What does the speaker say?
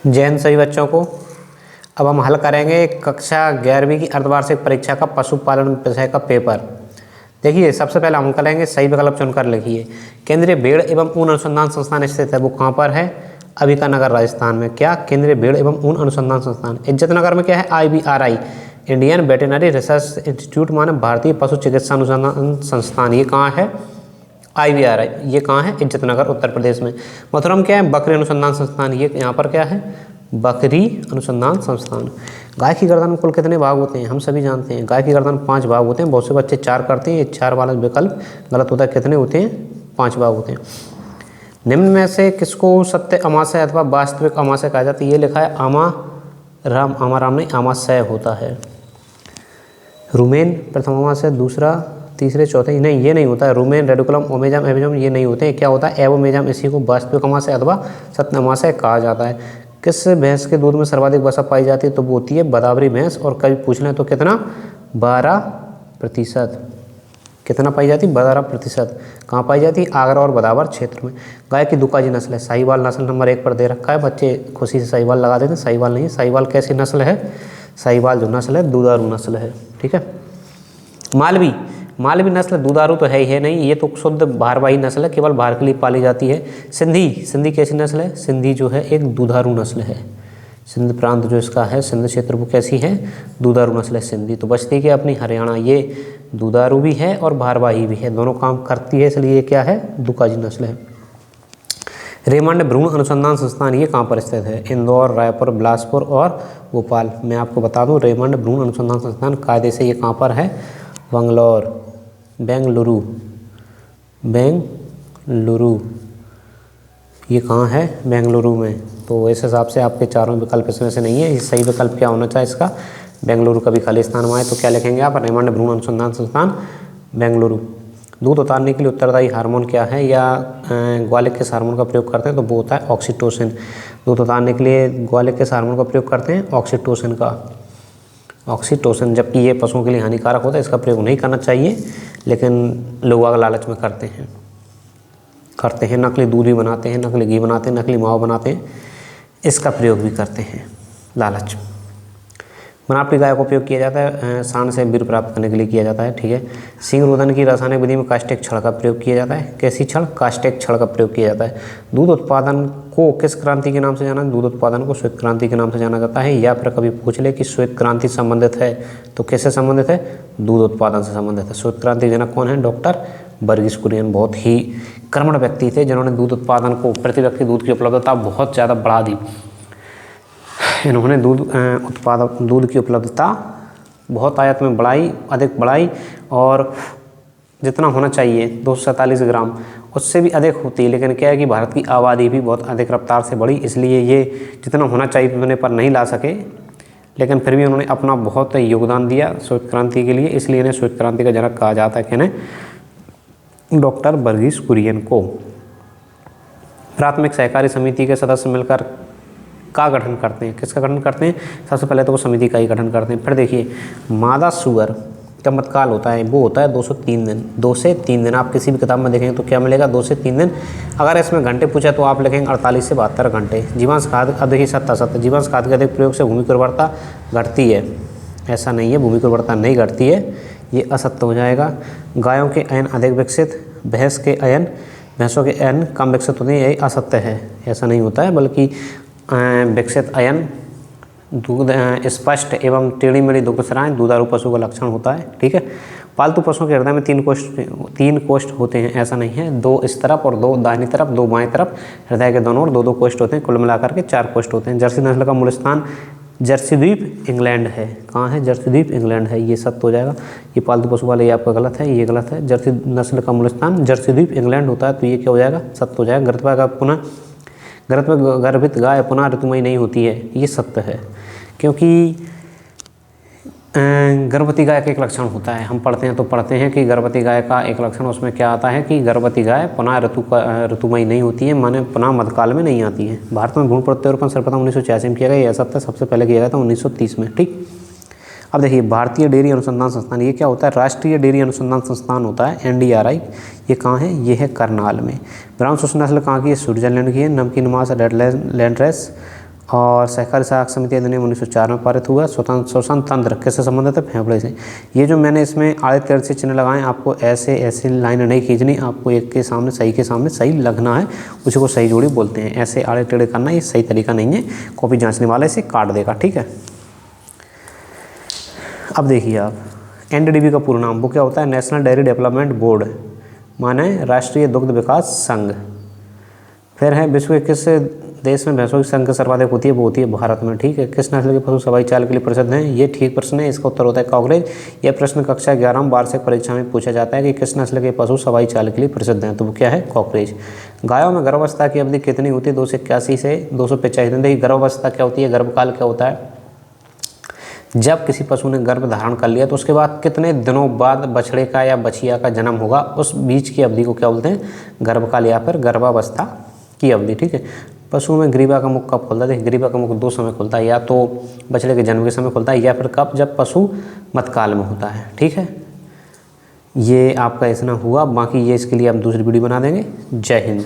जैन सभी बच्चों को। अब हम हल करेंगे कक्षा 11वीं की अर्धवार्षिक परीक्षा का पशुपालन विषय का पेपर। देखिए सबसे पहले हम करेंगे सही विकल्प चुनकर लिखिए। केंद्रीय भेड़ एवं ऊन अनुसंधान संस्थान स्थित है, वो कहाँ पर है? अंबिकानगर राजस्थान में। क्या? केंद्रीय भेड़ एवं ऊन अनुसंधान संस्थान। इज्जतनगर में क्या है? IVRI Indian veterinary research institute माने भारतीय पशु चिकित्सा अनुसंधान संस्थान, ये कहाँ है? IVRI, ये कहाँ है? इज्जतनगर उत्तर प्रदेश में। मथुरा में क्या है? बकरी अनुसंधान संस्थान, ये यहाँ पर क्या है? बकरी अनुसंधान संस्थान। गाय की गर्दन में कुल कितने भाग होते हैं? हम सभी जानते हैं गाय की गर्दन में 5 भाग होते हैं। बहुत से बच्चे 4 करते हैं, ये 4 वाला विकल्प गलत होता है। कितने होते हैं? 5 भाग होते हैं। निम्न में से किसको सत्य अमाशय अथवा वास्तविक अमाशय कहा जाता है? ये लिखा है आमाराम नहीं, आमाशय होता है। रुमेन प्रथम अमाशय, दूसरा, तीसरे, चौथे, नहीं ये नहीं होता है। रुमेन, रेडिकुलम, ओमेजम, एबिजम ये नहीं होते हैं। क्या होता है? एवोमेजम, इसी को वास्तविक अमाशय अथवा सत्य अमाशय कहा जाता है। किस भैंस के दूध में सर्वाधिक वसा पाई जाती है? तो वो होती है बदावरी भैंस। और कभी पूछ लें तो कितना? 12%। कितना पाई जाती है? 12%। कहाँ पाई जाती है? आगरा और बदावर क्षेत्र में। गाय की दुकाजी नस्ल है साहिवाल, नस्ल नंबर 1 पर दे रखा है। बच्चे खुशी से साहिवाल लगा देते हैं। साहिवाल नहीं है। साहिवाल कैसी नस्ल है? साहिवाल जो नस्ल है दुधारू नस्ल है। ठीक है। मालवी नस्ल दुधारू तो है ही है नहीं, ये तो शुद्ध भारवाही नस्ल है, केवल भार के लिए पाली जाती है। सिंधी कैसी नस्ल है? सिंधी जो है एक दुधारू नस्ल है। सिंध प्रांत जो इसका है, सिंध क्षेत्र, वो कैसी है? दुधारू नस्ल है सिंधी। तो बचती क्या अपनी? हरियाणा। ये दुधारू भी है और भारवाही भी है, दोनों काम करती है, इसलिए ये क्या है? दुकाजी नस्ल है। रेमंड भ्रूण अनुसंधान संस्थान, ये कहाँ पर स्थित है? इंदौर, रायपुर, बिलासपुर और भोपाल। मैं आपको बता दूं रेमंड भ्रूण अनुसंधान संस्थान कायदे से ये कहाँ पर है? बेंगलुरु। ये कहाँ है? बेंगलुरु में। तो इस हिसाब से आपके चारों विकल्प इसमें से नहीं है। सही विकल्प क्या होना चाहिए इसका? बेंगलुरु। कभी खाली स्थान में आए तो क्या लिखेंगे आप? रेमंड भ्रूण अनुसंधान संस्थान बेंगलुरु। दूध उतारने के लिए उत्तरदायी हार्मोन क्या है? या ग्वालिक किस हार्मोन का प्रयोग करते हैं? तो वो होता है ऑक्सीटोसिन। दूध उतारने के लिए ग्वालिक किस हार्मोन का प्रयोग करते हैं? ऑक्सीटोसिन का। ऑक्सीटोसिन, जबकि ये पशुओं के लिए हानिकारक होता है, इसका प्रयोग नहीं करना चाहिए, लेकिन लोग आग लालच में करते हैं। नकली दूध भी बनाते हैं, नकली घी बनाते हैं, नकली मावा बनाते हैं, इसका प्रयोग भी करते हैं लालच। बनावटी गाय का उपयोग किया जाता है सांड से वीर्य प्राप्त करने के लिए किया जाता है। ठीक है। सींग रोधन की रासायनिक विधि में कास्टेक छड़ का प्रयोग किया जाता है। कैसी छड़? कास्टेक छड़ का प्रयोग किया जाता है। दूध उत्पादन को किस क्रांति के नाम से जाना? दूध उत्पादन को श्वेत क्रांति के नाम से जाना जाता है। या फिर कभी पूछ ले कि श्वेत क्रांति संबंधित है, तो किससे संबंधित है? दूध उत्पादन से संबंधित है। श्वेत क्रांति के जनक कौन है? डॉक्टर वर्गीस कुरियन। बहुत ही कर्मठ व्यक्ति थे जिन्होंने दूध उत्पादन को, प्रति व्यक्ति दूध की उपलब्धता बहुत ज़्यादा बढ़ा दी। इन्होंने दूध की उपलब्धता बहुत आयत में अधिक बढ़ाई, और जितना होना चाहिए 247 ग्राम, उससे भी अधिक होती है। लेकिन क्या है कि भारत की आबादी भी बहुत अधिक रफ्तार से बढ़ी, इसलिए ये जितना होना चाहिए उतने पर नहीं ला सके, लेकिन फिर भी उन्होंने अपना बहुत योगदान दिया श्वेत क्रांति के लिए, इसलिए इन्हें श्वेत क्रांति का जनक कहा जाता है। इन्हें डॉक्टर वर्गीस कुरियन को। प्राथमिक सहकारी समिति के सदस्य मिलकर का गठन करते हैं? किसका गठन करते हैं? सबसे पहले तो वो समिति का ही गठन करते हैं। फिर देखिए मादा सुअर का मतकाल होता है, वो होता है 2 से 3 दिन। आप किसी भी किताब में देखेंगे तो क्या मिलेगा? 2 से 3 दिन। अगर इसमें घंटे पूछा तो आप लिखेंगे 48 से 72 घंटे। जीवांश खाद अधिक सत्य। जीवांश खाद के अधिक प्रयोग से भूमि की उर्वरता घटती है? ऐसा नहीं है, भूमि की उर्वरता नहीं घटती है, ये असत्य हो जाएगा। गायों के अयन अधिक विकसित, भैंसों के अयन कम विकसित होते हैं, यही असत्य है। ऐसा नहीं होता है, बल्कि विकसित अयन दूध स्पष्ट एवं टेढ़ी मेढ़ी दुग्धस्राव दुधारू पशु का लक्षण होता है। ठीक है। पालतू पशुओं के हृदय में 3 कोष्ठ होते हैं? ऐसा नहीं है, 2 इस तरफ और 2 दाहिनी तरफ, 2 बाएं तरफ। हृदय के दोनों ओर 2-2 कोष्ठ होते हैं, कुल मिलाकर के 4 कोष्ठ होते हैं। जर्सी नस्ल का मूल स्थान जर्सी द्वीप इंग्लैंड है। कहाँ है? जर्सी द्वीप इंग्लैंड है, ये सत्य हो जाएगा। ये पालतू पशु वाले ये आपका गलत है, ये गलत है। जर्सी नस्ल का मूल स्थान जर्सी द्वीप इंग्लैंड होता है, तो ये क्या हो जाएगा? सत्य हो जाएगा। गर्भित गाय पुनः ऋतुमयी नहीं होती है, ये सत्य है, क्योंकि गर्भवती गाय का एक लक्षण होता है, हम पढ़ते हैं कि गर्भवती गाय का एक लक्षण उसमें क्या आता है कि गर्भवती गाय पुनः ऋतुमयी नहीं होती है, माने पुनः मध्यकाल में नहीं आती है। भारत में भ्रूण प्रत्यारोपण सर्वप्रथम 1986 में किया गया, यह सत्य, सबसे पहले किया गया था 1930 में। ठीक। अब देखिए भारतीय डेयरी अनुसंधान संस्थान, ये क्या होता है? राष्ट्रीय डेयरी अनुसंधान संस्थान होता है, NDRI। ये कहाँ है? ये है करनाल में। ब्राउन सुस नस्ल कहाँ की है? स्विट्जरलैंड की है। नमकीन मांस रेड लैंड रेस और सहकारी सहायक समिति अधिनियम 1904 में पारित हुआ। श्वसन तंत्र किससे संबंधित है? फेफड़े से। ये जो मैंने इसमें आड़े टेढ़े से चिन्ह लगाए, आपको ऐसे ऐसे लाइन नहीं खींचनी, आपको एक के सामने सही लगना है, उसी को सही जोड़ी बोलते हैं। ऐसे आड़े टेढ़े करना ये सही तरीका नहीं है, कॉपी जांचने वाले से काट देगा, ठीक है। अब देखिए आप, NDDB का पूरा नाम वो क्या होता है? नेशनल डेयरी डेवलपमेंट बोर्ड, माने राष्ट्रीय दुग्ध विकास संघ। फिर है विश्व के किस देश में भैंसों की संख्या सर्वाधिक होती है? वो होती है भारत में, ठीक है। किस नस्ल के पशु सवाई चाल के लिए प्रसिद्ध हैं? ये ठीक प्रश्न है, इसका उत्तर होता है कॉकरेज। यह प्रश्न कक्षा 11 वार्षिक परीक्षा में पूछा जाता है कि किस नस्ल के पशु सवाई चाल के लिए प्रसिद्ध हैं, तो वो क्या है? कॉकरेज। गायों में गर्भावस्था की अवधि कितनी होती है? 281 से 285 दिन। देखिए गर्भावस्था क्या होती है, गर्भकाल क्या होता है? जब किसी पशु ने गर्भ धारण कर लिया तो उसके बाद कितने दिनों बाद बछड़े का या बछिया का जन्म होगा, उस बीच की अवधि को क्या बोलते हैं? गर्भकाल या फिर गर्भावस्था की अवधि, ठीक है। पशुओं में ग्रीवा का मुख कब खुलता है? देखिए ग्रीवा का मुख 2 समय खुलता है, या तो बछड़े के जन्म के समय खुलता है, या फिर कब? जब पशु मतकाल में होता है, ठीक है। ये आपका इतना हुआ, बाकी ये इसके लिए हम दूसरी वीडियो बना देंगे। जय हिंद।